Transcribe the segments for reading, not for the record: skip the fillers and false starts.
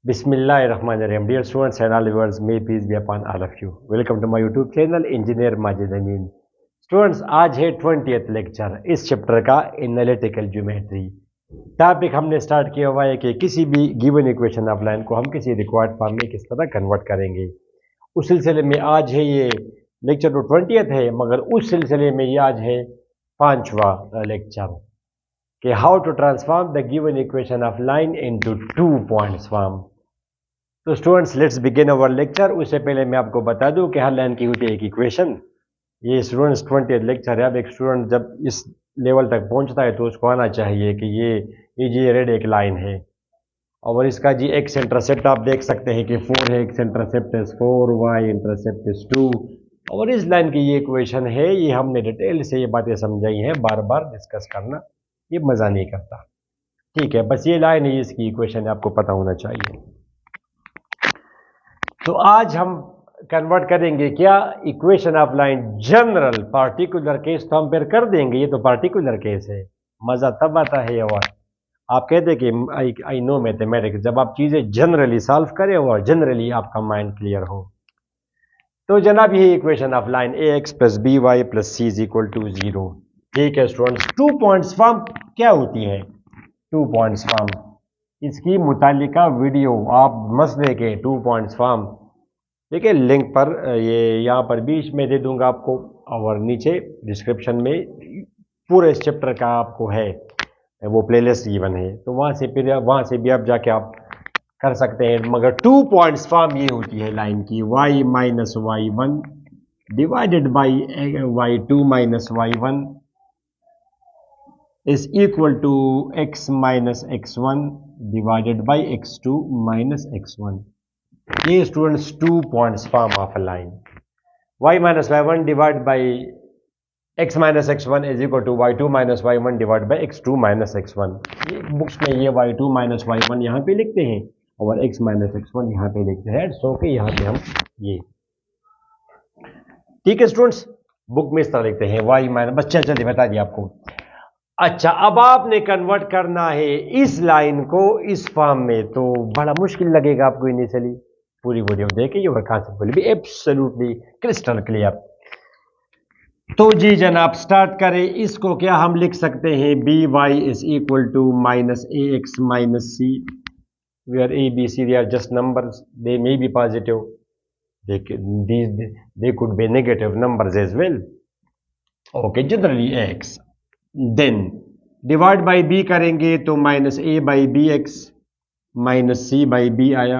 Bismillahirrahmanirrahim. Dear students and all viewers, may peace be upon all of you. Welcome to my YouTube channel Engineer Majid Amin. Students आज है 20th lecture इस chapter का analytical geometry. Topic हमने start किया हुआ है कि किसी भी गिवन इक्वेशन ऑफ लाइन को हम किसी रिक्वायर्ड फॉर्म में किस तरह कन्वर्ट करेंगे। उस सिलसिले में आज है ये लेक्चर तो 20th है, मगर उस सिलसिले में ये आज है 5वां लेक्चर कि how to transform the given equation of line into 2 points form. तो students let's begin our lecture. उससे पहले मैं आपको बता दूं कि हर लाइन की होती है एक इक्वेशन। ये स्टूडेंट्स 20th लेक्चर है। अब एक स्टूडेंट जब इस लेवल तक पहुंचता है तो उसको आना चाहिए कि ये जी रेड एक लाइन है और इसका जी एक्स इंटरसेप्ट आप देख सकते हैं कि 4 है, X intercept is 4, Y intercept is 2 और इस लाइन की ये इक्वेशन है। ये हमने डिटेल से ये बातें समझाई हैं, बार बार डिस्कस करना ये मज़ा नहीं करता। ठीक है, बस ये लाइन है, इसकी इक्वेशन आपको पता होना चाहिए। तो आज हम कन्वर्ट करेंगे क्या equation of line general particular case तो हम फिर कर देंगे, ये तो पार्टिकुलर केस है। मज़ा तब आता है और आप कहते कि आई नो मैथमेटिक्स, जब आप चीज़ें जनरली सॉल्व करें और जनरली आपका माइंड क्लियर हो। तो जनाब यही equation of line A X plus B Y plus C is equal to 0। ठीक है स्टूडेंट्स, 2 पॉइंट्स फॉर्म क्या होती है? 2 पॉइंट्स फॉर्म, इसकी मुतालिका वीडियो आप मसले के 2 पॉइंट्स फॉर्म देखिए लिंक पर ये यहाँ पर बीच में दे दूंगा आपको और नीचे डिस्क्रिप्शन में पूरे इस चैप्टर का आपको है वो प्लेलिस्ट गिवन है, तो वहाँ से भी आप जाके आप कर सकते हैं। मगर 2 पॉइंट्स फॉर्म ये होती है लाइन की, y minus y one divided by y two minus y one is equal to x minus x one divided by x two minus x one. ये students 2 points form of a line. y minus y one divide by x minus x one is equal to y two minus y one divide by x two minus x one. ये books में ये y two minus y one यहाँ पे लिखते हैं और x minus x one यहाँ पे लिखते हैं, सो के यहाँ पे हम ये ठीक है स्टूडेंट्स, बुक में इस तरह लिखते हैं y माइनस, बस चलिए बता दिया आपको। अच्छा, अब आपने कन्वर्ट करना है इस लाइन को इस फॉर्म में, तो बड़ा मुश्किल लगेगा आपको इनिशियली। पूरी वीडियो देखिए और concept will be absolutely crystal clear. तो जी जनाब स्टार्ट करें। इसको क्या हम लिख सकते हैं, B Y is equal to minus A X minus C, where A B C they are just numbers, they may be positive, they could be negative numbers as well. Okay, generally x, then divide by B करेंगे तो minus A by B X minus C by B आया।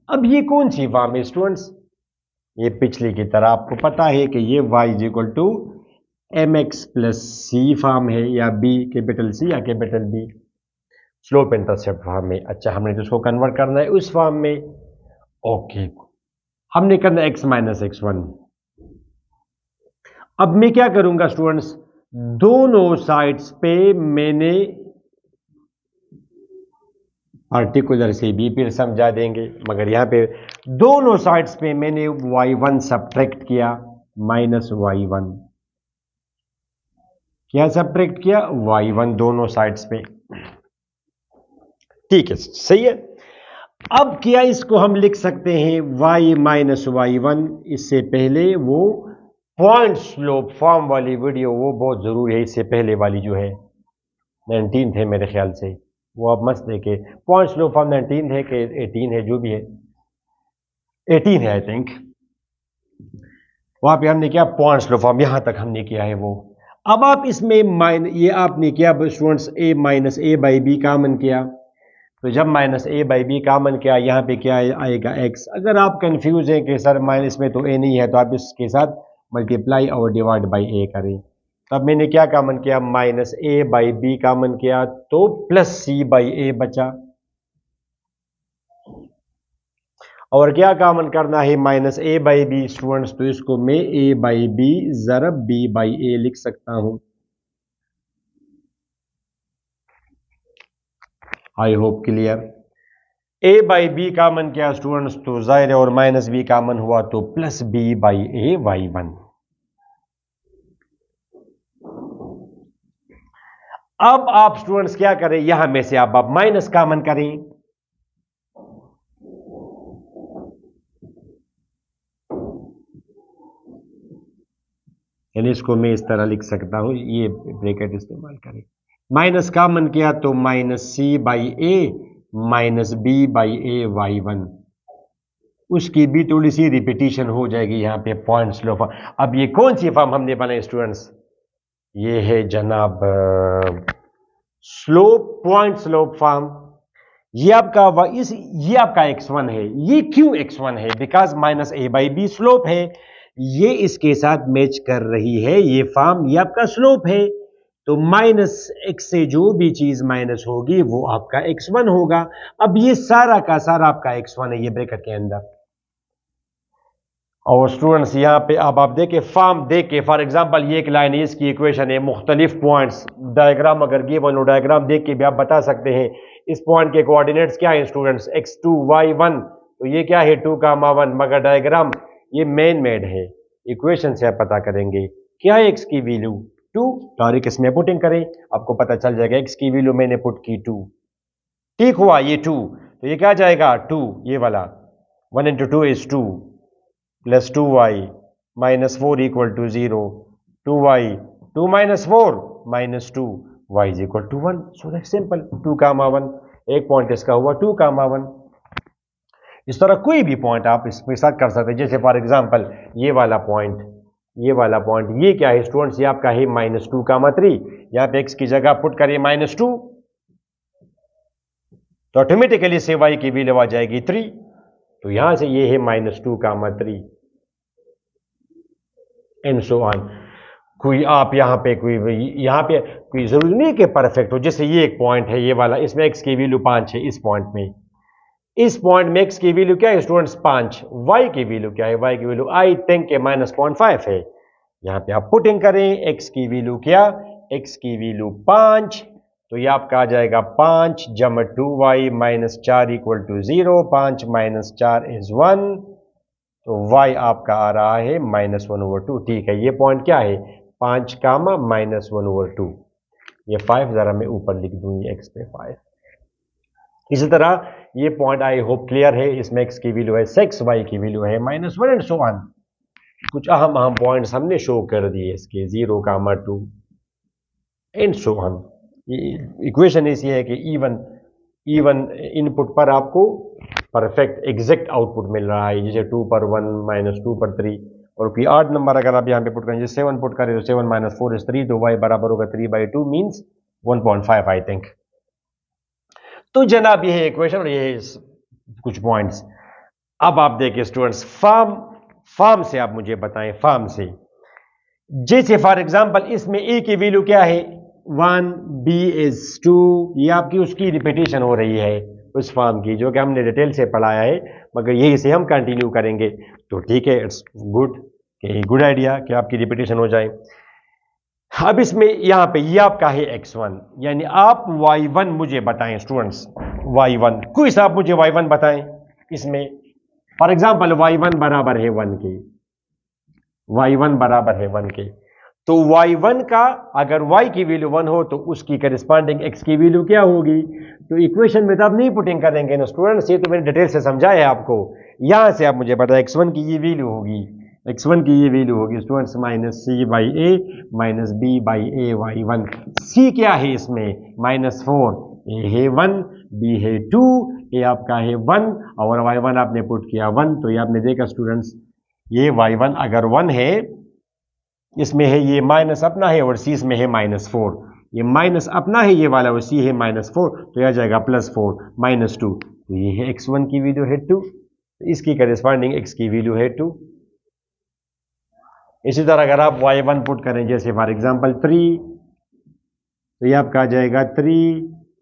अब ये कौन सी form है students? ये पिछली की तरह आपको पता है कि ये y is equal to M X plus C form है, या b कैपिटल सी या capital B slope intercept form में। अच्छा, हमने तो उसको कन्वर्ट करना है उस फॉर्म में। ओके, हमने करना x माइनस एक्स वन। अब मैं क्या करूंगा स्टूडेंट्स, दोनों साइड्स पे मैंने पार्टिकुलर से भी फिर समझा देंगे, मगर यहां पे दोनों साइड्स पे मैंने y1 सब्ट्रैक्ट किया माइनस y1। क्या सब्ट्रैक्ट किया? y1 दोनों साइड्स पे। ठीक है, सही है। अब क्या इसको हम लिख सकते हैं y माइनस वाई वन। इससे पहले वो पॉइंट स्लोप फॉर्म वाली वीडियो वो बहुत जरूरी है, इससे पहले वाली जो है 19 है मेरे ख्याल से, वो आप मस्त देखे। पॉइंट स्लोप फॉर्म 19 है कि 18 है, जो भी है 18 है आई थिंक। वहां पे हमने क्या पॉइंट स्लोप फॉर्म यहां तक हमने किया है वो। अब आप इसमें ये आपने किया students a minus A by b common किया, तो जब minus A by b common किया यहाँ पे क्या आएगा x। अगर आप कंफ्यूज हैं कि सर माइनस में तो a नहीं है, तो आप इसके साथ मल्टीप्लाई और डिवाइड बाई a करें। तब मैंने क्या कामन किया, minus A by b common किया तो प्लस सी बाई ए बचा, और क्या कामन करना है, minus A by b students. तो इसको मैं ए बाई बी जरब बी बाई ए लिख सकता हूं। I hope clear. A by b common किया स्टूडेंट्स तो जाहिर है, और माइनस बी कामन हुआ तो plus B by A Y one. अब आप स्टूडेंट्स क्या करें, यहां में से आप माइनस कामन करें, यानी इसको मैं इस तरह लिख सकता हूँ, ये ब्रैकेट इस्तेमाल करें। माइनस कॉमन किया तो minus C by A minus B by A Y one, उसकी भी थोड़ी सी रिपीटिशन हो जाएगी यहाँ पे पॉइंट स्लोप। अब ये कौन सी फॉर्म हमने बनाई स्टूडेंट्स? ये है जनाब स्लोप, पॉइंट स्लोप फॉर्म। ये आपका ये आपका x1 है। ये क्यों x1 है? Because minus A by B slope है, ये इसके साथ मैच कर रही है ये फॉर्म, ये आपका स्लोप है। तो माइनस एक्स से जो भी चीज माइनस होगी वो आपका x1 होगा। अब ये सारा का सारा आपका x1 है ये ब्रैकेट के अंदर। और स्टूडेंट्स यहाँ पे अब आप देखें फॉर्म देखे, फॉर एग्जांपल ये एक लाइन है, इसकी इक्वेशन है, मुख्तलिफ पॉइंट्स, डायग्राम अगर गिवन हो डायग्राम देख के भी आप बता सकते हैं इस पॉइंट के कोऑर्डिनेट्स क्या है स्टूडेंट्स, x2 y1, तो ये क्या है 2,1, मगर डायग्राम ये मैन मेड है, इक्वेशन से आप पता करेंगे क्या है x की वैल्यू 2, डायरेक्ट इसमें पुटिंग करें आपको पता चल जाएगा। x की वैल्यू मैंने पुट की 2, ठीक हुआ ये 2, तो ये क्या जाएगा 2, ये वाला 1 into 2 is 2 plus 2y minus 4 equal to 0, 2y 2 minus 4 minus 2, y is equal to 1। So that simple, 2,1, एक पॉइंट इसका हुआ 2,1। इस तरह कोई भी पॉइंट आप इसके साथ कर सकते हैं, जैसे फॉर एग्जांपल ये वाला पॉइंट, ये वाला पॉइंट, ये क्या है स्टूडेंट्स, ये आपका है -2,3, यहाँ पे x की जगह पुट करिए -2, तो ऑटोमेटिकली से y की वैल्यू आ जाएगी 3, तो यहां से ये है -2,3 एंड सो ऑन। कोई आप यहाँ पे कोई जरूरी नहीं कि परफेक्ट हो, जैसे ये एक पॉइंट है ये वाला, इसमें x की वैल्यू 5 है, इस पॉइंट में x की वैल्यू क्या है स्टूडेंट्स 5, y की वैल्यू क्या है, y की वैल्यू आई थिंक के -0.5 है। यहाँ पे आप पुटिंग करें x की वैल्यू क्या, x की वैल्यू 5, तो ये आपका आ जाएगा 5 जमा 2y minus 4 equal to 0, 5 minus 4 is 1, तो y आपका आ रहा है -1/2। ठीक है, ये पॉइंट क्या है 5 कामा -1/2, ये 5 जरा मैं ऊपर लिख दूं, ये x पे 5। इसी तरह ये पॉइंट आई होप क्लियर है, इसमें x की वैल्यू है 6, y की वैल्यू है -1 एंड सो ऑन। कुछ अहम पॉइंट्स हमने शो कर दिए इसके, 0, 2 एंड सो ऑन। इक्वेशन ऐसी है कि इवन इनपुट पर आपको परफेक्ट एग्जैक्ट आउटपुट मिल रहा है, जैसे 2 पर 1 -2 पर 3, और कोई 8 नंबर अगर आप यहाँ पे पुट करें, जैसे 7 पुट करें तो 7 - 4 is 3, तो y बराबर होगा 3/2 मीन्स 1.5 आई थिंक। तो जनाब ये है इक्वेशन और ये है कुछ पॉइंट्स। अब आप देखिए स्टूडेंट्स, फॉर्म से आप मुझे बताएं, फॉर्म से, जैसे फॉर एग्जांपल इसमें a की वैल्यू क्या है 1, b is 2, ये आपकी उसकी रिपीटेशन हो रही है उस फॉर्म की जो कि हमने डिटेल से पढ़ाया है, मगर यही से हम कंटिन्यू करेंगे, तो ठीक है, इट्स गुड आइडिया कि आपकी रिपीटेशन हो जाए। अब इसमें यहां पे ये आपका है x1, यानी आप y1 मुझे बताएं स्टूडेंट्स, y1 कोई सा आप मुझे y1 बताएं इसमें, फॉर एग्जांपल y1 बराबर है 1 के, y1 बराबर है 1 के, तो y1 का अगर y की वैल्यू 1 हो तो उसकी करिस्पॉन्डिंग x की वैल्यू क्या होगी, तो इक्वेशन में तो आप नहीं पुटिंग करेंगे ना स्टूडेंट्स, ये तो मैंने डिटेल से समझाया है आपको। यहां से आप मुझे बताएं x1 की ये वैल्यू होगी, x1 की ये वैल्यू होगी students -c/a minus b/a/y1। c क्या है इसमें -4, a है 1, b है 2, a आपका है 1 और y1 आपने पुट किया 1, तो ये आपने देखा स्टूडेंट्स, ये y1 अगर 1 है, इसमें है ये माइनस अपना है और सी इसमें है -4, ये माइनस अपना है ये वाला और सी है -4, तो यह जाएगा +4 -2, तो ये है x1 की वैल्यू है 2, तो इसकी करेस्पॉन्डिंग x की वैल्यू है 2। इसी तरह अगर आप y1 पुट करें, जैसे फॉर एग्जांपल 3, तो ये आपका आ जाएगा 3,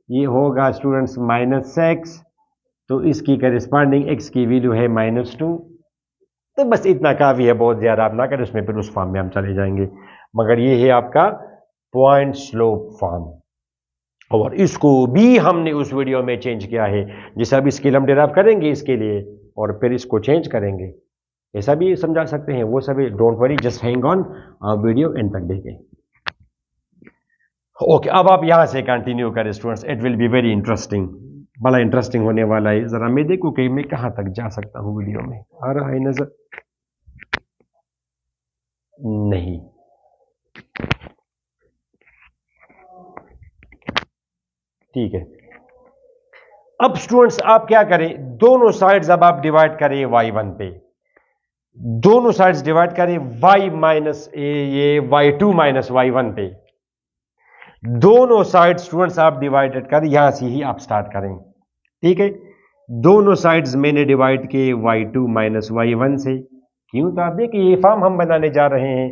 ये होगा स्टूडेंट्स -6, तो इसकी करेस्पॉन्डिंग x की वैल्यू है -2। तो बस इतना काफ़ी है, बहुत ज़्यादा आप ना करें उसमें, फिर उस फॉर्म में हम चले जाएंगे, मगर ये है आपका पॉइंट स्लोप फॉर्म, और इसको भी हमने उस वीडियो में चेंज किया है, जैसे अभी स्केल हम डेराइव करेंगे इसके लिए और फिर इसको चेंज करेंगे, ऐसा भी समझा सकते हैं, वो सभी don't worry, just hang on, video and तक देखें। ओके, अब आप यहां से कंटिन्यू करें students, it will be very interesting, बड़ा इंटरेस्टिंग होने वाला है। जरा मैं देखूं कि मैं कहां तक जा सकता हूं वीडियो में, आ रहा है नजर नहीं, ठीक है। अब स्टूडेंट्स आप क्या करें, दोनों साइड्स अब आप डिवाइड करें y1 पे, दोनों साइड्स डिवाइड करें y माइनस ए, ये y2 माइनस y1 पे, दोनों साइड स्टूडेंट्स आप डिवाइडेड करें, यहां से ही आप स्टार्ट करें। ठीक है, दोनों साइड्स मैंने डिवाइड किए y2 माइनस y1 से। क्यों, तो आप देखिए ये फॉर्म हम बनाने जा रहे हैं,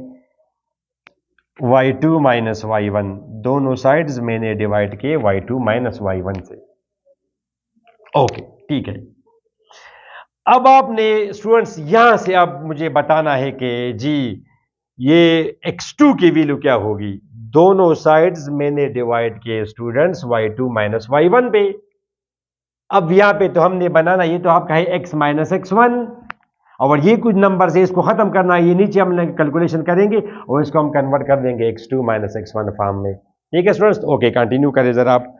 y2 माइनस y1, दोनों साइड्स मैंने डिवाइड किए y2 माइनस y1 से। ओके ठीक है। अब आपने स्टूडेंट्स यहां से अब मुझे बताना है कि जी ये x2 की वैल्यू क्या होगी। दोनों साइड्स मैंने डिवाइड किए स्टूडेंट्स y2 माइनस y1 पे। अब यहां पे तो हमने बनाना, ये तो आपका है x माइनस x1, और ये कुछ नंबर से इसको खत्म करना है, ये नीचे हम कैलकुलेशन करेंगे और इसको हम कन्वर्ट कर देंगे x2 माइनस x1 फॉर्म में। ठीक है स्टूडेंट्स, ओके कंटिन्यू करें जरा आप।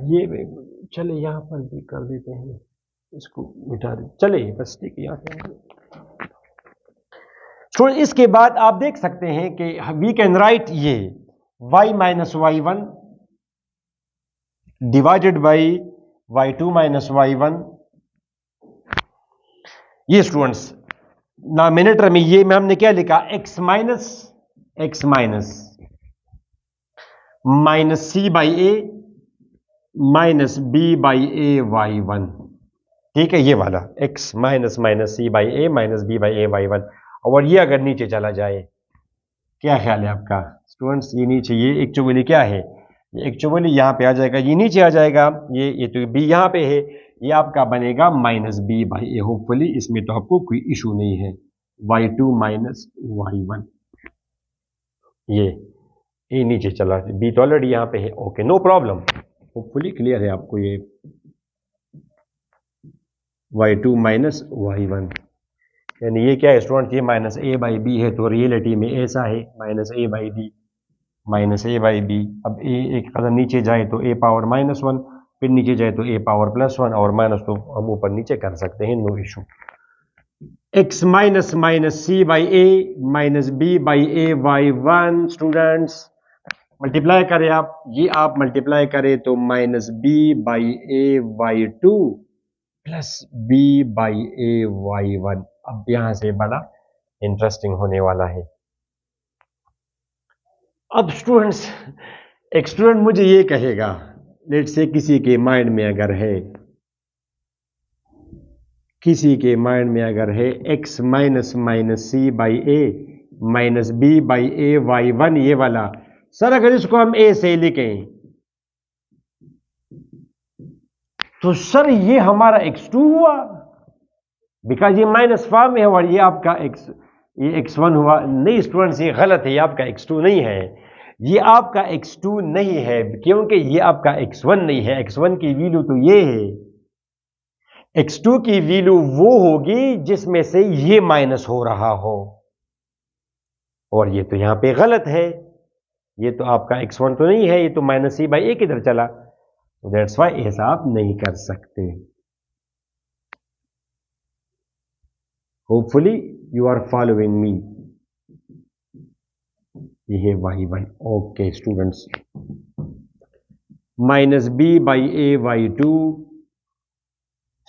ये चले यहां पर भी कर देते हैं, इसको मिटा दे, चले बस ठीक है। यहां से तो इसके बाद आप देख सकते हैं कि वी कैन राइट ये y minus y1 divided by y2 minus y1। ये स्टूडेंट्स नॉमिनेटर में ये में हमने क्या लिखा, x minus minus C by A minus B by a y1। ठीक है, ये वाला x minus C by A minus B by a y1। और ये अगर नीचे चला जाए, क्या ख्याल है आपका स्टूडेंट्स, ये नीचे ये एक्चुअली क्या है, ये एक्चुअली यहां पे आ जाएगा, ये नीचे आ जाएगा, ये तो बी यहां पे है, ये आपका बनेगा minus B by a. Hopefully इसमें तो आपको कोई इशू नहीं है, y2 माइनस y1, ये नीचे चला, बी तो ऑलरेडी यहां पे है। Okay no problem, hopefully clear है आपको ये y2 माइनस y1, यानी ये क्या है स्टूडेंट, ये माइनस ए बाई बी है, तो रियलिटी में ऐसा है minus A by b, minus A by b. अब ए एक कदम नीचे जाए तो ए पावर -1, फिर नीचे जाए तो ए पावर +1, और माइनस तो हम ऊपर नीचे कर सकते हैं, no issue. x minus C by A minus B by a y1 students multiply करें आप, ये आप मल्टीप्लाई करें तो minus B by a y2 plus B by a y1। अब यहां से बड़ा इंटरेस्टिंग होने वाला है। अब स्टूडेंट्स एक स्टूडेंट मुझे ये कहेगा, लेट से किसी के माइंड में अगर है, किसी के माइंड में अगर है x minus C by A minus B by a y1, ये वाला सर अगर इसको हम a से लिखें तो सर ये हमारा x2 हुआ, बिकॉज ये माइनस फॉर्म है, और ये आपका ये x1 हुआ। नहीं स्टूडेंट्स ये गलत है, ये आपका x2 नहीं है, ये आपका x2 नहीं है, क्योंकि ये आपका x1 नहीं है। x1 की वैल्यू तो ये है, x2 की वैल्यू वो होगी जिसमें से ये माइनस हो रहा हो, और ये तो यहां पे गलत है, ये तो आपका x1 तो नहीं है, ये तो माइनस सी बाई ए किधर चला, दैट्स वाई ऐसा आप नहीं कर सकते। Hopefully you are following me. ये है y1। Okay students, minus B by a y2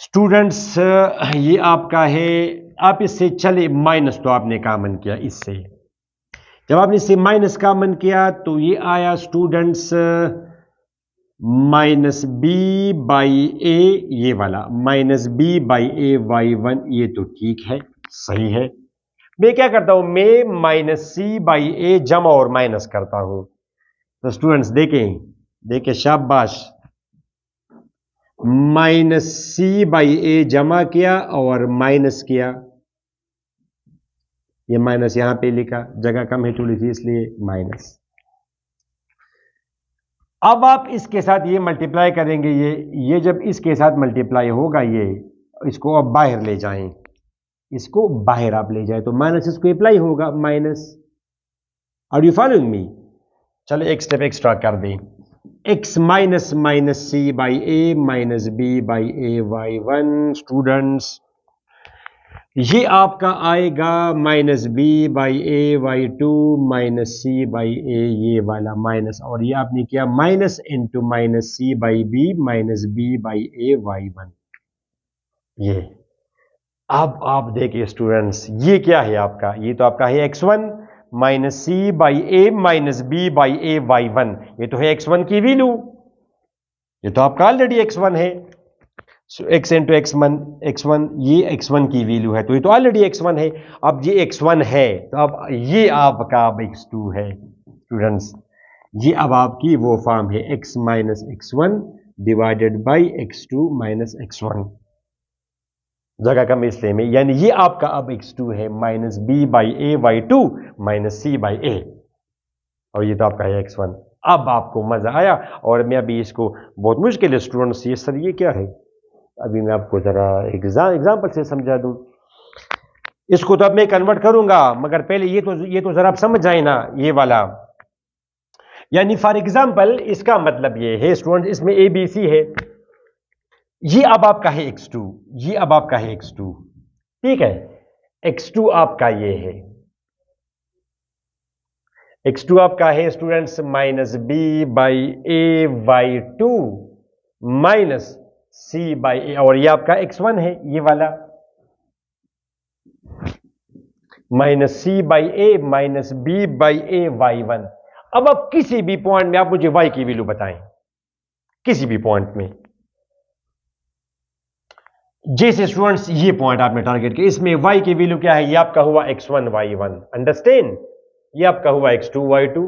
students, ये आपका है, आप इससे चले माइनस तो आपने कॉमन किया, इससे जब आपने इससे माइनस कॉमन किया तो ये आया students minus B by a, ये वाला minus B by a y1, ये तो ठीक है, सही है। मैं क्या करता हूं, मैं माइनस सी बाई ए जमा और माइनस करता हूं। तो स्टूडेंट्स देखें शाबाश, माइनस सी बाई ए जमा किया और माइनस किया, ये माइनस यहां पे लिखा, जगह कम है थोड़ी सी इसलिए माइनस। अब आप इसके साथ ये मल्टीप्लाई करेंगे, ये जब इसके साथ मल्टीप्लाई होगा, ये इसको अब बाहर ले जाएं, इसको बाहर आप ले जाए तो माइनस इसको अप्लाई होगा, minus. Are you following me? चलो एक स्टेप एक्स्ट्रा कर दें, x minus minus C by A minus B by A Y one. Students ये आपका आएगा minus B by A y two minus C by a, ये वाला माइनस, और ये आपने किया minus into minus C by b minus B by A Y one. ये अब आप देखिए स्टूडेंट्स, ये क्या है आपका, ये तो आपका है x one minus C by A minus B by A Y one. ये तो है एक्स वन की वैल्यू, ये तो आपका ऑलरेडी एक्स वन है। एक्स इंटू एक्स वन, ये एक्स वन की वैल्यू है, तो ये तो ऑलरेडी एक्स वन है। अब ये एक्स वन है, तो अब ये आपका अब एक्स टू है। स्टूडेंट्स ये अब आपकी वो फॉर्म है x minus x one divided by x two minus x one, जगह कम इसलिए में, यानी ये आपका अब x2 है minus B by A y two minus C by a, और ये तो आपका है x1। अब आपको मजा आया, और मैं अभी इसको बहुत मुश्किल है स्टूडेंट्स, ये सर ये क्या है, अभी मैं आपको जरा एग्जाम्पल से समझा दूं। इसको तो अब मैं कन्वर्ट करूंगा, मगर पहले ये तो जरा आप समझ जाए ना, ये वाला, यानी फॉर एग्जाम्पल इसका मतलब ये है स्टूडेंट, इसमें ए बी सी है, ये अब आपका है x2, ये अब आपका है x2, ठीक है। x2 आपका ये है, x2 आपका है students minus B by a by two minus C by a, और ये आपका x1 है, ये वाला minus C by A minus B by A Y one. अब आप किसी भी पॉइंट में आप मुझे y की वैल्यू बताएं, किसी भी पॉइंट में, जैसे स्टूडेंट्स ये पॉइंट आपने टारगेट किया, इसमें y की वैल्यू क्या है, ये आपका हुआ x1 y1, अंडरस्टैंड, ये आपका हुआ x2 y2,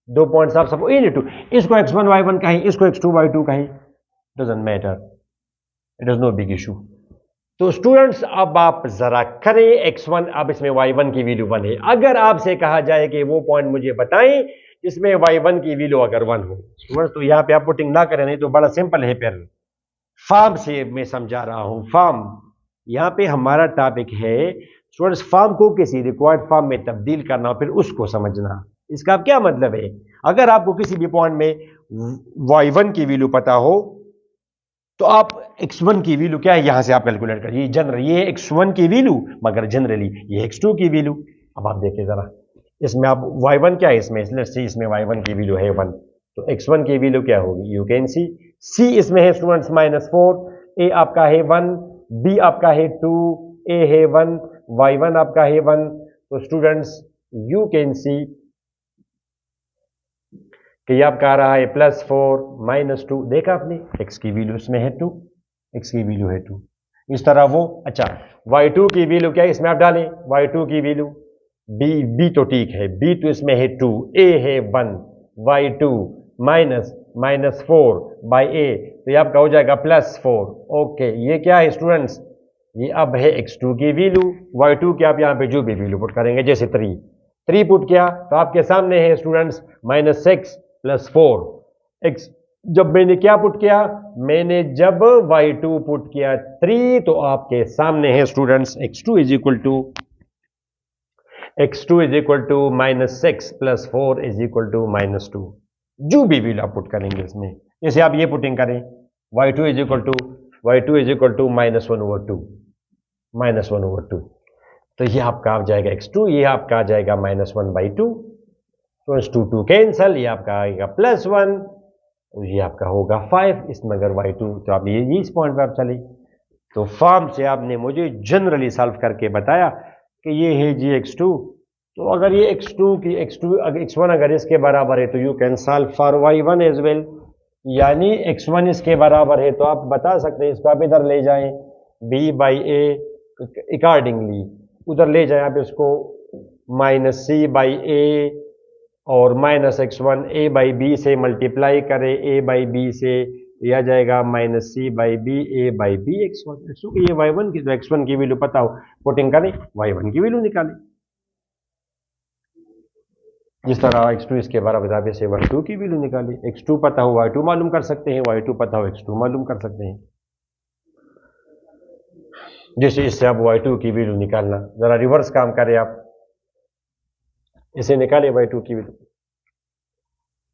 दो पॉइंट्स आप सब इन टू, इसको x1 y1 कहें, इसको x2 y2 कहें, doesn't matter, it is no big issue. तो स्टूडेंट्स अब आप जरा करें x1, अब इसमें y1 की वैल्यू 1 है, अगर आपसे कहा जाए कि वो पॉइंट मुझे बताएं जिसमें y1 की वैल्यू अगर 1 हो, स्टूडेंट्स तो यहां पे आप पुटिंग ना करें, नहीं तो बड़ा सिंपल है, फिर फॉर्म से मैं समझा रहा हूं, फॉर्म, यहां पे हमारा टॉपिक है स्टूडेंट्स फॉर्म को किसी रिक्वायर्ड फॉर्म में तब्दील करना और फिर उसको समझना। इसका क्या मतलब है, अगर आपको किसी भी पॉइंट में y1 की वैल्यू पता हो तो आप x1 की वैल्यू क्या है यहां से आप कैलकुलेट करिए, जनरल ये है x1 की वैल्यू, मगर जनरली ये x2 की वैल्यू। अब आप देखिए जरा, इसमें आप y1 क्या है, इसमें इसमें y1 की वैल्यू है 1, तो x1 की वैल्यू क्या होगी, यू कैन सी, c इसमें है स्टूडेंट्स माइनस 4, a आपका है 1, b आपका है 2, a है 1, y1 आपका है 1, तो स्टूडेंट्स यू कैन सी कि ये आपका आ रहा है प्लस 4 माइनस 2, देखा आपने, x की वैल्यू इसमें है 2, x की वैल्यू है 2, इस तरह वो, अच्छा y2 की वैल्यू क्या है इसमें आप डालें, y2 की वैल्यू b तो ठीक है, b तो इसमें है 2, a है 1, y2 minus minus 4 by a, तो ये आपका हो जाएगा प्लस 4। ओके, ये क्या है स्टूडेंट्स, ये अब है x2 की वैल्यू, y2 की आप यहाँ पे जो भी वैल्यू पुट करेंगे, जैसे 3 पुट किया तो आपके सामने है स्टूडेंट्स माइनस 6 प्लस 4 x, जब मैंने क्या पुट किया, मैंने जब y2 पुट किया 3, तो आपके सामने है students x2 is equal to minus 6 plus 4 is equal to minus 2, जो भी वैल्यू आप पुट करेंगे इसमें, जैसे आप ये पुटिंग करें y2 is equal to minus 1/2, तो ये आपका आ जाएगा x2, ये आपका आ जाएगा माइनस 1/2, तो 2 कैंसल, ये आपका आएगा प्लस 1, ये आपका होगा 5, इसमें अगर y2, तो आप ये इस पॉइंट पर आप चले, तो फॉर्म से आपने मुझे जनरली सॉल्व करके बताया कि ये है जी x2, तो अगर ये x1 अगर इसके बराबर है तो you can solve for y1 as well, यानी x1 इसके बराबर है तो आप बता सकते हैं, इसको आप इधर ले जाएं b बाई ए अकॉर्डिंगली, उधर ले जाएं आप इसको माइनस सी बाई ए और minus x1 a by b से मल्टीप्लाई करें a बाई बी से, यह आ जाएगा minus C by b a by b x1, ये y1 की, तो x1 की वैल्यू पता हो, पुटिंग करें y1 की वैल्यू निकालें, जिस तरह x2 इसके बराबर आप इसे y2 की वैल्यू निकालें, x2 पता हो y2 मालूम कर सकते हैं, y2 पता हो x2 मालूम कर सकते हैं, जैसे इससे आप y2 की वैल्यू निकालना, जरा रिवर्स काम करें आप, इसे निकाले y2 की वैल्यू,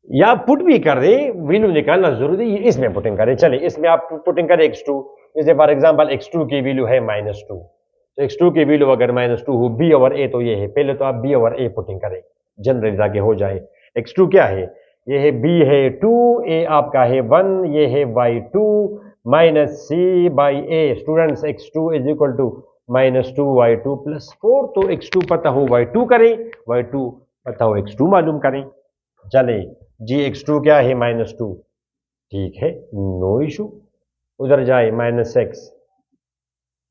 या पुट भी कर दे, वैल्यू निकालना जरूरी है, इसमें पुटिंग करें। चलिए इसमें आप पुटिंग करें x2, जैसे फॉर एग्जांपल x2 की वैल्यू है -2, तो x2 की वैल्यू अगर -2 हो, b ओवर a तो ये है, पहले तो आप b ओवर a पुटिंग करें, जनरल ताकि हो जाए। x2 क्या है, ये है b है 2, a आपका है 1, ये है y2 minus c by a। Students x2 is equal to -2y2 plus 4, तो x2 पता हो y2 करें, y2 पता हो x2 मालूम करें। चले जी x2 क्या है -2, ठीक है, नो इशू। उधर जाए -x,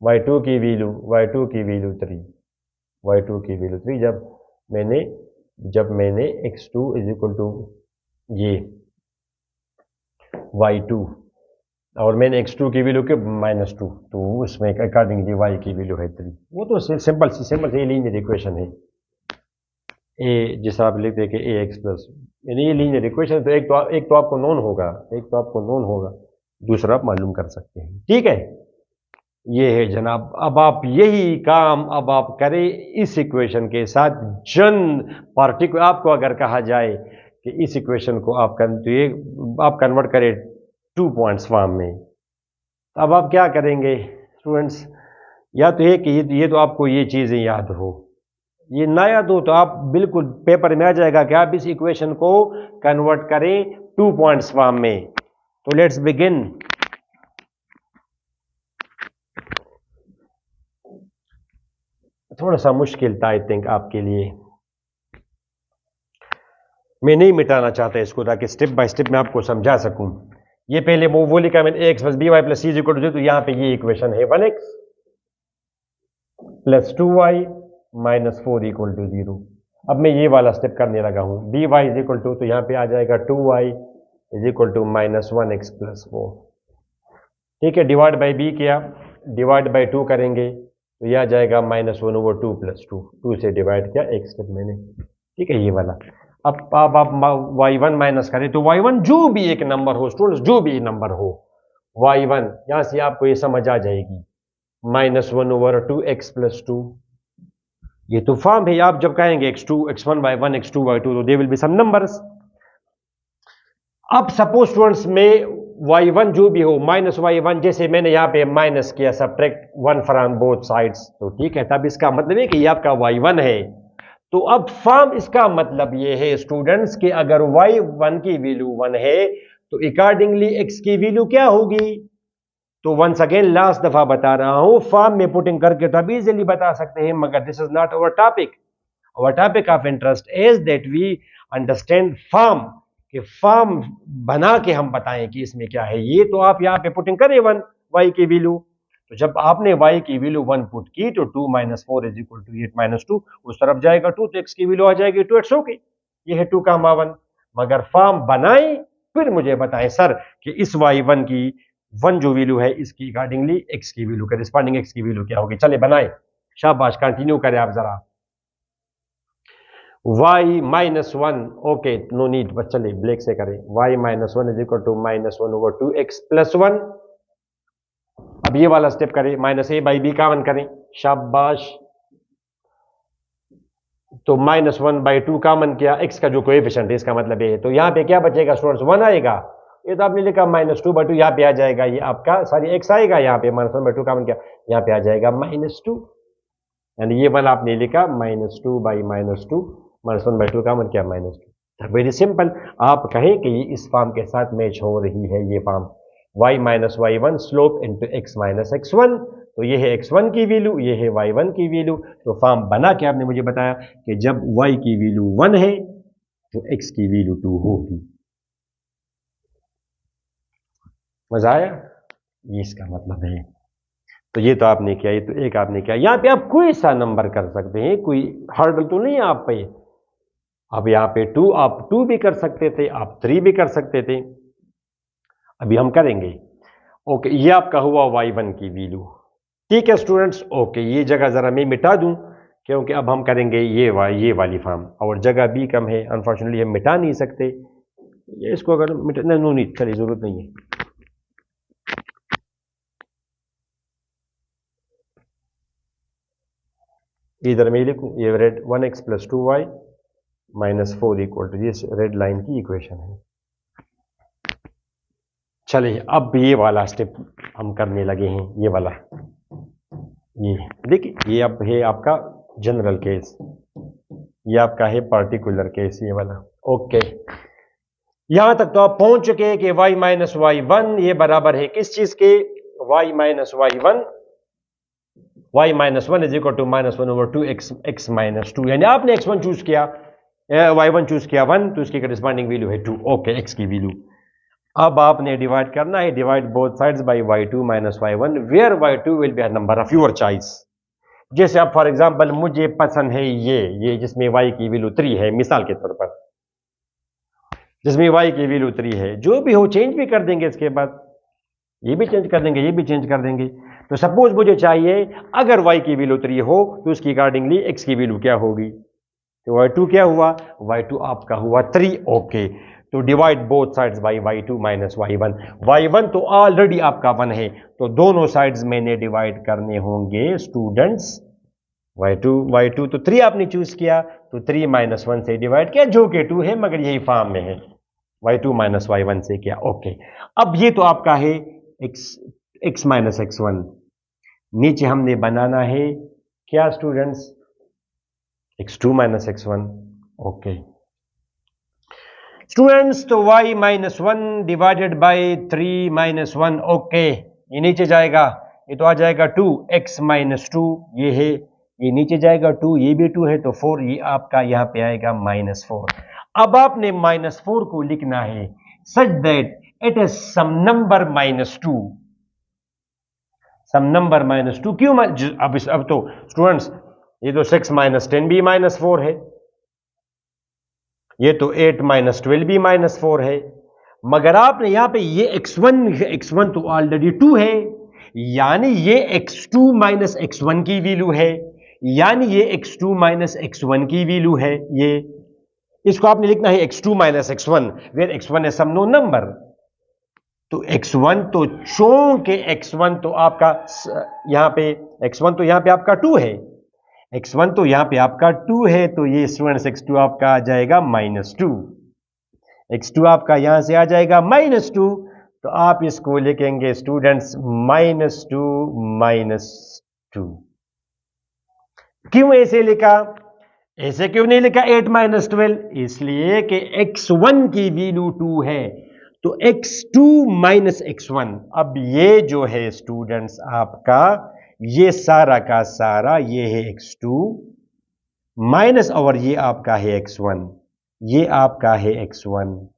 y2 की वैल्यू, y2 की वैल्यू 3, y2 की वैल्यू 3, मैंने जब मैंने x2 इज इक्वल टू ये y2 और मैंने x2 की वैल्यू के -2, तो उसमें अकॉर्डिंगली y की वैल्यू है 3। वो तो सिंपल सी लीनियर इक्वेशन है। ए जिस आप लिख दे कि ए एक्स प्लस, यानी ये लीनियर इक्वेशन, तो एक तो आपको नोन होगा, एक तो आपको नोन होगा, दूसरा आप मालूम कर सकते हैं। ठीक है, ये है जनाब। अब आप यही काम अब आप करें इस इक्वेशन के साथ। जन पार्टिकुलर आपको अगर कहा जाए कि इस इक्वेशन को आप तो ये आप कन्वर्ट करें 2 पॉइंट्स फॉर्म में, अब आप क्या करेंगे स्टूडेंट्स? या तो ये कि ये तो आपको ये चीज़ें याद हो, ये ना याद हो तो आप बिल्कुल पेपर में आ जाएगा कि आप इस इक्वेशन को कन्वर्ट करें 2 पॉइंट्स फॉर्म में। तो लेट्स बिगिन। थोड़ा सा मुश्किल था आई थिंक आपके लिए, मैं नहीं मिटाना चाहता इसको ताकि स्टेप बाय स्टेप मैं आपको समझा सकूं। ये पहले वो लिखा मैंने x plus B Y plus C is equal to, तो यहां पे ये इक्वेशन है 1x plus 2y minus 4 equal to 0। अब मैं ये वाला स्टेप करने लगा हूं, dy इज इक्वल टू, तो यहां पे आ जाएगा 2y is equal to -1x plus 4। ठीक है, डिवाइड बाई बी किया, डिवाइड बाई 2 करेंगे तो यह आ जाएगा -1/2 प्लस 2, 2 से डिवाइड किया एक स्टेप मैंने। ठीक है, ये वाला। अब आप y1 माइनस करें तो y1 जो भी एक नंबर हो स्टूडेंट्स, जो भी नंबर हो y1, यहां से आपको ये समझ आ जाएगी -1/2x प्लस 2। ये तो फॉर्म है, आप जब कहेंगे x2 x1 y1 x2 y2 तो they will be some numbers. अब सपोज स्टूडेंट्स में y1 जो भी हो -y1, जैसे मैंने यहां पे माइनस किया, सब्ट्रैक्ट 1 फ्रॉम बोथ साइड्स, तो ठीक है, तब इसका मतलब है कि ये आपका y1 है। तो अब फॉर्म इसका मतलब ये है स्टूडेंट्स कि अगर y1 की वैल्यू 1 है तो अकॉर्डिंगली x की वैल्यू क्या होगी? तो वंस अगेन लास्ट दफा बता रहा हूं, फॉर्म में पुटिंग करके तो आप इजीली बता सकते हैं, मगर this is not our topic. Our topic of interest is that we understand form, कि फॉर्म बना के हम बताएं कि इसमें क्या है। ये तो आप यहां पे पुटिंग करें 1 y की वैल्यू, तो जब आपने y की वैल्यू 1 पुट की तो 2 minus 4 is equal to 8 minus 2, उस तरफ जाएगा 2 तो x की वैल्यू आ जाएगी 2x। ओके, ये है 2 का 1। मगर फॉर्म बनाए फिर मुझे बताएं सर कि इस y1 की 1 जो वैल्यू है इसकी अकॉर्डिंगली x की वैल्यू, करिस्पॉन्डिंग x की वैल्यू क्या होगी? चले बनाए, शाबाश, कंटिन्यू करें आप जरा। y minus 1, okay no need, बस चलिए ब्लैक से करें। y minus 1 is equal to -1/2x plus 1। अब ये वाला स्टेप करें, -a बाई बी कॉमन करें, शाबाश, तो -1/2 कॉमन किया, x का जो कोएफिशिएंट है इसका मतलब ये है, तो यहां पे क्या बचेगा स्टूडेंट्स? 1 आएगा। ये तो आपने लिखा -2/2, यहां पे आ जाएगा ये आपका, सॉरी x आएगा, यहां पे -1/2 कॉमन किया, यहां पे आ जाएगा -2, यानी ये वाला आपने लिखा -2 बाई -2, -1/2 कॉमन किया -2। Very simple. आप कहें कि ये इस फॉर्म के साथ मैच हो रही है, ये form y minus y1 slope into x minus x1, तो ये है x1 की वैल्यू, ये है y1 की वैल्यू। तो फॉर्म बना के आपने मुझे बताया कि जब y की वैल्यू 1 है तो x की वैल्यू 2 होगी। मजा आया? ये इसका मतलब है। तो ये तो आपने किया, ये तो एक आपने किया। यहां पे आप कोई सा नंबर कर सकते हैं, कोई हर्डल तो नहीं है आप पे। अब यहाँ पे 2, आप 2 भी कर सकते थे, आप 3 भी कर सकते थे, अभी हम करेंगे। ओके, ये आपका हुआ y1 की वैल्यू। ठीक है स्टूडेंट्स, ओके, ये जगह जरा मैं मिटा दूं क्योंकि अब हम करेंगे ये वाली फॉर्म, और जगह भी कम है, अनफॉर्चुनेटली हम मिटा नहीं सकते ये, इसको अगर मिटाना नो नहीं, चलिए जरूरत नहीं है। इधर मैं लिखूं, ये red 1x plus 2y -4 equal to, ये रेड लाइन की इक्वेशन है। चलिए अब ये वाला स्टेप हम करने लगे हैं, ये वाला, ये देखिए, ये अब है आपका जनरल केस, ये आपका है पार्टिकुलर केस, ये वाला। ओके, यहां तक तो आप पहुंच चुके हैं कि y माइनस वाई वन ये बराबर है किस चीज के, y minus y one, y minus one is equal to -1/2 x minus two, यानी आपने x1 चूज किया, y1 चूज किया 1, तो इसकी करस्पॉन्डिंग वैल्यू है 2। ओके, x की वैल्यू। अब आपने डिवाइड करना है, divide both sides by y2 minus y1, where y2 will be a number of your choice. जैसे अब फॉर एग्जांपल मुझे पसंद है ये जिसमें y की वैल्यू 3 है, मिसाल के तौर पर, जिसमें y की वैल्यू 3 है, जो भी हो चेंज भी कर देंगे, इसके बाद ये भी चेंज कर देंगे, ये भी चेंज कर देंगे। तो सपोज मुझे चाहिए अगर y की वैल्यू 3 हो तो उसकी अकॉर्डिंगली x की वैल्यू क्या होगी, तो y2 क्या हुआ, y2 आपका हुआ 3। ओके, तो divide both sides by y2 minus y1, y1 तो ऑलरेडी आपका 1 है, तो दोनों साइड्स मैंने डिवाइड करने होंगे स्टूडेंट्स, y2 तो 3 आपने चूज किया, तो 3 माइनस 1 से डिवाइड किया, जो कि 2 है, मगर यही फॉर्म में है, y2 माइनस y1 से किया। ओके, अब ये तो आपका है x माइनस x1, नीचे हमने बनाना है क्या students, x2 minus x1। Okay students, तो y minus 1 divided by 3 minus 1। Okay, ये नीचे जाएगा, ये तो आ जाएगा 2 x माइनस 2, ये है, ये नीचे जाएगा 2, ये भी 2 है, तो 4, ये आपका यहां पे आएगा -4। अब आपने -4 को लिखना है such that it is some number -2, some number -2। क्यों अब तो स्टूडेंट्स ये तो 6 माइनस 10 भी -4 है, ये तो 8 माइनस 12 भी -4 है, मगर आपने यहां पे ये x1 तो ऑलरेडी 2 है, यानी ये x2 माइनस x1 की वैल्यू है, यानी ये x2 माइनस x1 की वैल्यू है, ये इसको आपने लिखना है x2 minus x1, where x1 is some known number। तो x1 तो चूंकि x1 तो आपका यहां पे x1 तो यहां पे आपका 2 है, x1 तो यहां पे आपका 2 है, तो ये स्टूडेंट्स x2 आपका आ जाएगा -2, x2 आपका यहां से आ जाएगा -2, तो आप इसको लिखेंगे स्टूडेंट्स -2। क्यों ऐसे लिखा, ऐसे क्यों नहीं लिखा 8 माइनस 12, इसलिए कि x1 की वैल्यू 2 है, तो x2 माइनस x1, अब ये जो है स्टूडेंट्स आपका, ये सारा का सारा ये है x2 माइनस, और ये आपका है x1, ये आपका है x1,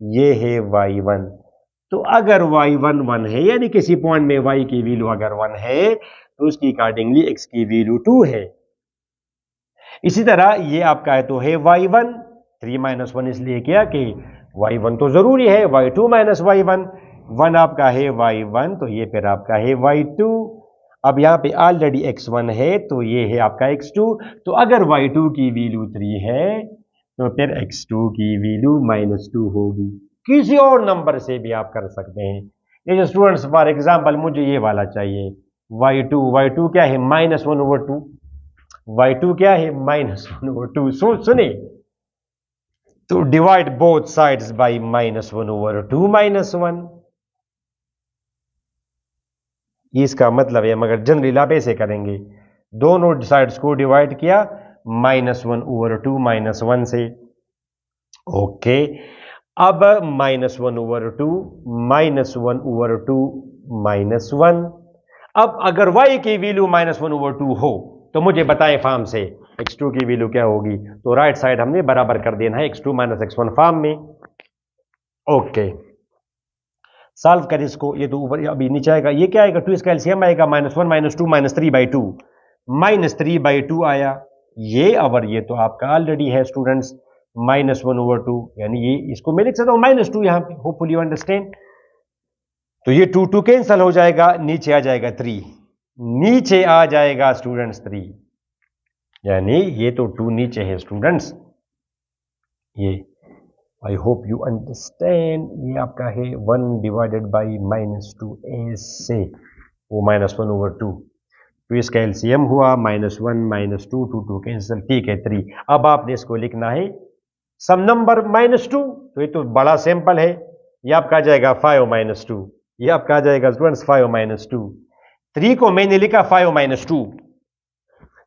ये है y1। तो अगर y1 1 है, यानी किसी पॉइंट में y की वैल्यू अगर 1 है, तो उसकी अकॉर्डिंगली x की वैल्यू 2 है। इसी तरह ये आपका है तो है y1, 3 माइनस 1 इसलिए किया कि y1 तो जरूरी है, y2 माइनस y1, 1 आपका है y1, तो ये फिर आपका है y2। अब यहां पे ऑलरेडी x1 है, तो ये है आपका x2, तो अगर y2 की वैल्यू 3 है, तो फिर x2 की वैल्यू -2 होगी। किसी और नंबर से भी आप कर सकते हैं। ये जो स्टूडेंट्स फॉर एग्जांपल मुझे ये वाला चाहिए, y2 क्या है -1/2, y2 क्या है -1/2। सुने, तो डिवाइड बोथ साइड्स बाय -1/2 -1, इसका मतलब है, मगर जनरली आप ऐसे करेंगे, दोनों साइड्स को डिवाइड किया -1/2 -1 से। ओके, अब -1/2 -1/2 -1। अब अगर y की वैल्यू -1/2 हो, तो मुझे बताएं फॉर्म से x2 की वैल्यू क्या होगी, तो राइट साइड हमने बराबर कर देना है x2 माइनस x1 फॉर्म में। ओके, सॉल्व कर इसको, ये तो ऊपर अभी नीचे आएगा, ये क्या आएगा, 2 इसका एलसीएम आएगा -1 -2 -3/2, -3/2 आया ये, और ये तो आपका ऑलरेडी है स्टूडेंट्स -1/2, यानी ये इसको मैं लिख सकता हूं -2 यहां पे, होपफुली यू अंडरस्टैंड। तो ये 2 कैंसल हो जाएगा, नीचे आ जाएगा 3, नीचे आ जाएगा स्टूडेंट्स 3, यानी ये तो 2 नीचे है स्टूडेंट्स, ये आई होप यू अंडरस्टैंड। ये आपका है 1 डिवाइडेड बाई -2 ऐसे, वो -1/2, तो इसका एलसीएम हुआ -1 -2, 2 कैंसिल, ठीक है 3। अब आपने इसको लिखना है सम नंबर -2, तो ये तो बड़ा सैंपल है, ये आपका आ जाएगा 5 - 2, ये आपका आ जाएगा स्टूडेंट्स 5 - 2। 3 को मैंने लिखा 5 - 2,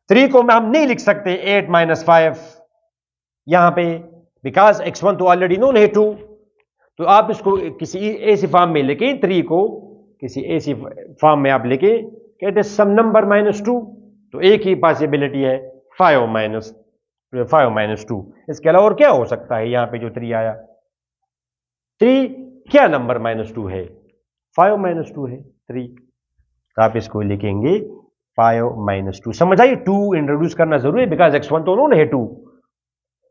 3 को हम नहीं लिख सकते 8 - 5 यहां पे, बिकॉज x1 तो ऑलरेडी नोन है 2। तो आप इसको किसी ऐसी फॉर्म में लेके 3 को किसी ऐसी फॉर्म में आप लेके कहते सम नंबर -2, तो एक ही पॉसिबिलिटी है 5 - 2। इसके अलावा और क्या हो सकता है? यहां पे जो 3 आया, 3 क्या नंबर -2 है? 5 - 2 है 3। तो आप इसको लिखेंगे 5 - 2। समझ आई? 2 इंट्रोड्यूस करना जरूरी है, बिकॉज x1 तो उन्होंने है 2।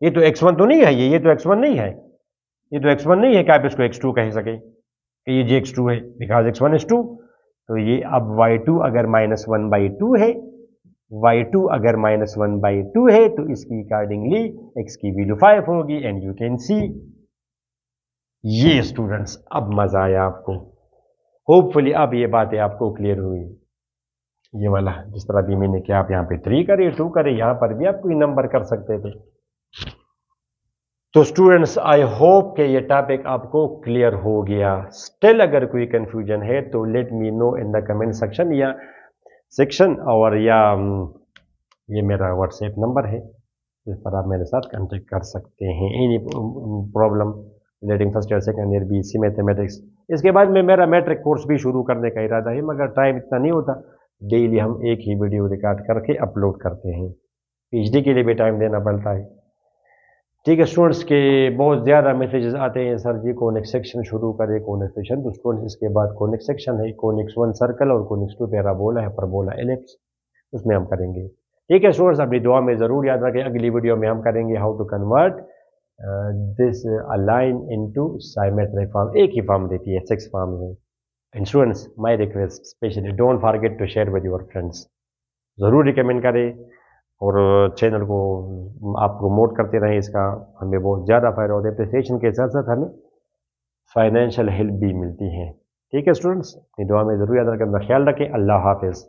ये तो x1 तो नहीं है, ये तो x1 नहीं है, ये तो x1 नहीं है कि आप इसको x2 कह सके कि ये x2 है, बिकॉज x1 is 2। तो ये अब y2 अगर -1/2 है, y2 अगर -1/2 है, तो इसकी अकॉर्डिंगली x की वैल्यू 5 होगी। एंड यू कैन सी, ये स्टूडेंट्स अब मजा आया आपको। होपफुली अब ये बातें आपको क्लियर हुई। ये वाला जिस तरह भी मैंने किया, आप यहाँ पे 3 करे 2 करे, यहाँ पर भी आप कोई नंबर कर सकते थे। तो स्टूडेंट्स आई होप कि ये टॉपिक आपको क्लियर हो गया। स्टिल अगर कोई कंफ्यूजन है तो let me know in the comment section और ये मेरा व्हाट्सएप नंबर है, जिस पर आप मेरे साथ कांटेक्ट कर सकते हैं। Any problem relating first year second year BSc mathematics. इसके बाद में मेरा मैट्रिक कोर्स भी शुरू करने का इरादा है, मगर टाइम इतना नहीं होता। डेली हम एक ही वीडियो रिकॉर्ड करके अपलोड करते हैं। PhD के लिए भी टाइम देना पड़ता है। ठीक है स्टूडेंट्स के बहुत ज़्यादा मैसेजेस आते हैं, सर जी कॉनिक सेक्शन शुरू करें, कॉनिक सेक्शन। तो स्टूडेंट्स इसके बाद कॉनिक सेक्शन है, कॉनिक्स 1 सर्कल और कॉनिक्स 2 पैराबोला है, परबोला एलिप्स, उसमें हम करेंगे। ठीक है स्टूडेंट्स, अपनी दुआ में ज़रूर याद रखें। अगली वीडियो में हम करेंगे how to convert this line into symmetric form. एक ही फॉर्म देती है 6 फॉर्म में। And students my request specially don't forget to share with your friends. ज़रूर रिकमेंड करें और चैनल को आप प्रमोट करते रहें, इसका हमें बहुत ज़्यादा फायदा होता है। अप्रिसिएशन के साथ साथ हमें फाइनेंशियल हेल्प भी मिलती है। ठीक है स्टूडेंट्स, अपनी दुआ में ज़रूर याद रखें, अपना ख्याल रखें। अल्लाह हाफिज़।